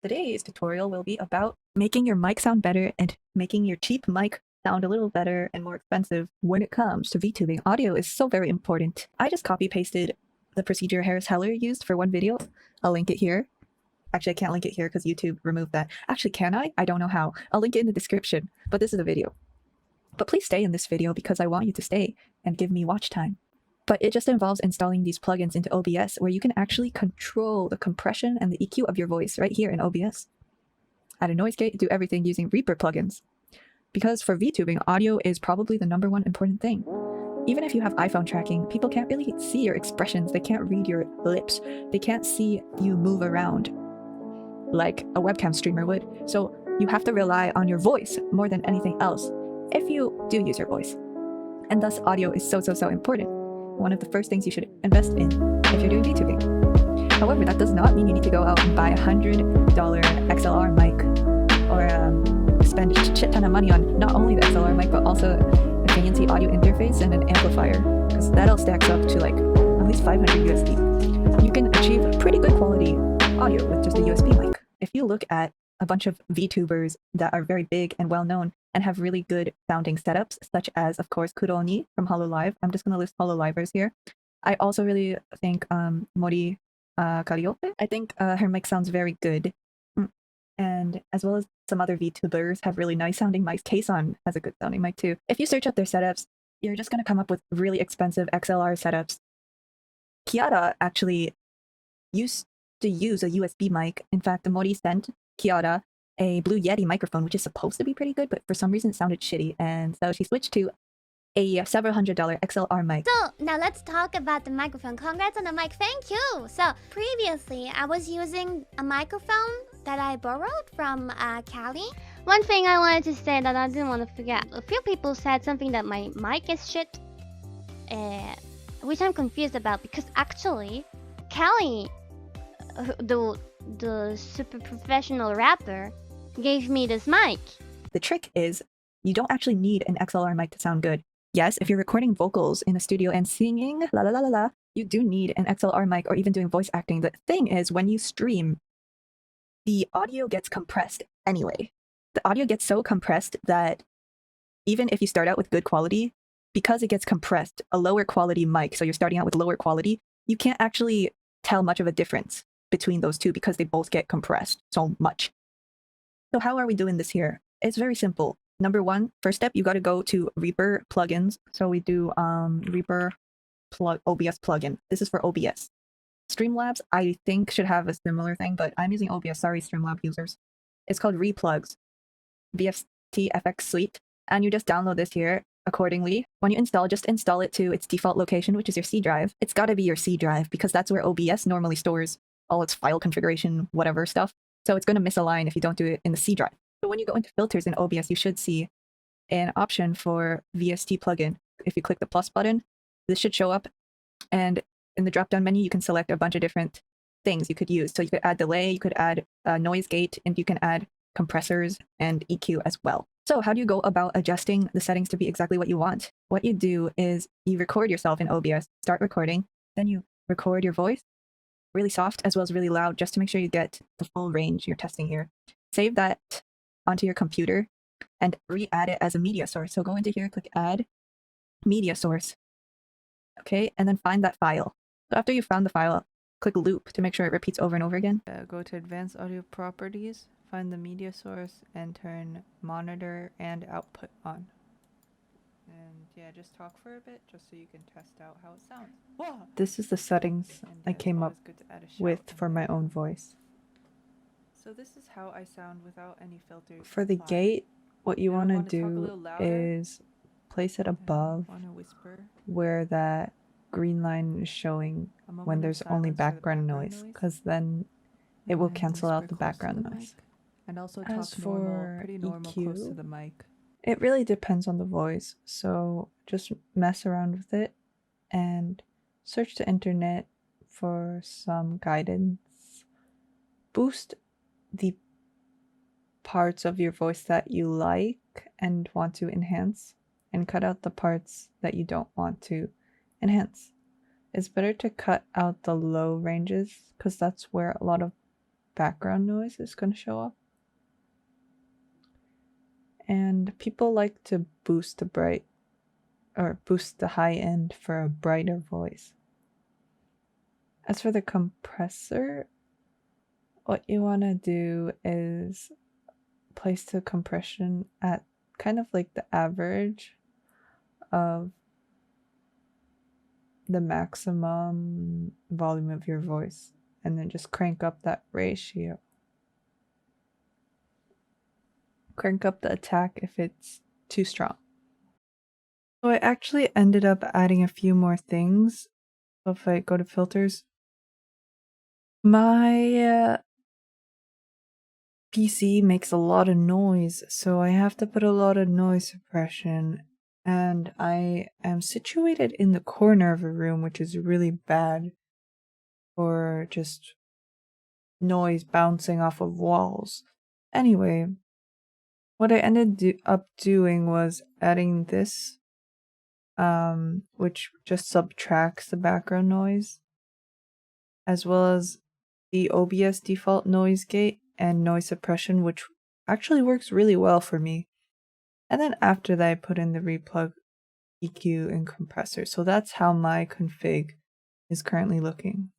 Today's tutorial will be about making your mic sound better and making your cheap mic sound a little better and more expensive. When it comes to VTubing, audio is so very important. I just copy pasted the procedure Harris Heller used for one video. I'll link it here. Actually, I can't link it here because YouTube removed that. Actually, can I? I don't know how. I'll link it in the description, but this is a video. But please stay in this video because I want you to stay and give me watch time. But it just involves installing these plugins into OBS where you can actually control the compression and the EQ of your voice right here in OBS. Add a noise gate, do everything using Reaper plugins. Because for VTubing, audio is probably the #1 important thing. Even if you have iPhone tracking, people can't really see your expressions, they can't read your lips, they can't see you move around like a webcam streamer would. So you have to rely on your voice more than anything else if you do use your voice. And thus audio is so important. One of the first things you should invest in if you're doing VTubing. However, that does not mean you need to go out and buy a $100 XLR mic or spend a shit ton of money on not only the XLR mic but also a fancy audio interface and an amplifier, because that all stacks up to like at least 500 USD. You can achieve pretty good quality audio with just a USB mic. If you look at a bunch of VTubers that are very big and well known and have really good sounding setups, such as, of course, Kuroni from HoloLive. I'm just going to list HoloLivers here. I also really think Mori Kariope. I think her mic sounds very good. And as well as some other VTubers have really nice sounding mics. Kason has a good sounding mic too. If you search up their setups, you're just going to come up with really expensive XLR setups. Kiara actually used to use a USB mic. In fact, Mori sent Kiara a Blue Yeti microphone, which is supposed to be pretty good, but for some reason it sounded shitty, and so she switched to a several $100 XLR mic. So now let's talk about the microphone. Congrats on the mic, thank you! So previously I was using a microphone that I borrowed from Cali. One thing I wanted to say that I didn't want to forget. A few people said something that my mic is shit, which I'm confused about, because actually Cali, the super professional rapper, gave me this mic. The trick is you don't actually need an XLR mic to sound good. Yes, if you're recording vocals in a studio and singing la la la la la, you do need an XLR mic or even doing voice acting. The thing is, when you stream, the audio gets compressed anyway. The audio gets so compressed that even if you start out with good quality, because it gets compressed, a lower quality mic, so you're starting out with lower quality, you can't actually tell much of a difference between those two because they both get compressed so much. So how are we doing this here? It's very simple. Number one, first step, you got to go to Reaper plugins. So we do Reaper OBS plugin. This is for OBS. Streamlabs, I think, should have a similar thing, but I'm using OBS. Sorry, Streamlab users. It's called Replugs, VST FX Suite, and you just download this here accordingly. When you install, just install it to its default location, which is your C drive. It's got to be your C drive because that's where OBS normally stores all its file configuration, whatever stuff. So it's going to misalign if you don't do it in the C drive. So when you go into filters in OBS, you should see an option for VST plugin. If you click the plus button, this should show up. And in the drop-down menu, you can select a bunch of different things you could use. So you could add delay, you could add noise gate, and you can add compressors and EQ as well. So how do you go about adjusting the settings to be exactly what you want? What you do is you record yourself in OBS, start recording, then you record your voice really soft as well as really loud, just to make sure you get the full range you're testing here. Save that onto your computer and re-add it as a media source. So go into here, click add media source. Okay, and then find that file. So after you found the file, click loop to make sure it repeats over and over again. Go to advanced audio properties, find the media source, and turn monitor and output on. And yeah, just talk for a bit just so you can test out how it sounds. Whoa! This is the settings I came up with for my own voice. So this is how I sound without any filters. For the gate, what you want to do is place it above where that green line is showing when there's only background noise, because then it will cancel out the background noise. And also talk pretty normal, close to the mic. It really depends on the voice, so just mess around with it and search the internet for some guidance. Boost the parts of your voice that you like and want to enhance, and cut out the parts that you don't want to enhance. It's better to cut out the low ranges because that's where a lot of background noise is going to show up. And people like to boost the high end for a brighter voice. As for the compressor, what you want to do is place the compression at kind of like the average of the maximum volume of your voice, and then just crank up that ratio. Crank up the attack if it's too strong. So I actually ended up adding a few more things. So if I go to filters, my PC makes a lot of noise, so I have to put a lot of noise suppression. And I am situated in the corner of a room, which is really bad for just noise bouncing off of walls. Anyway, what I ended up doing was adding this, which just subtracts the background noise, as well as the OBS default noise gate and noise suppression, which actually works really well for me. And then after that, I put in the replug, EQ, and compressor. So that's how my config is currently looking.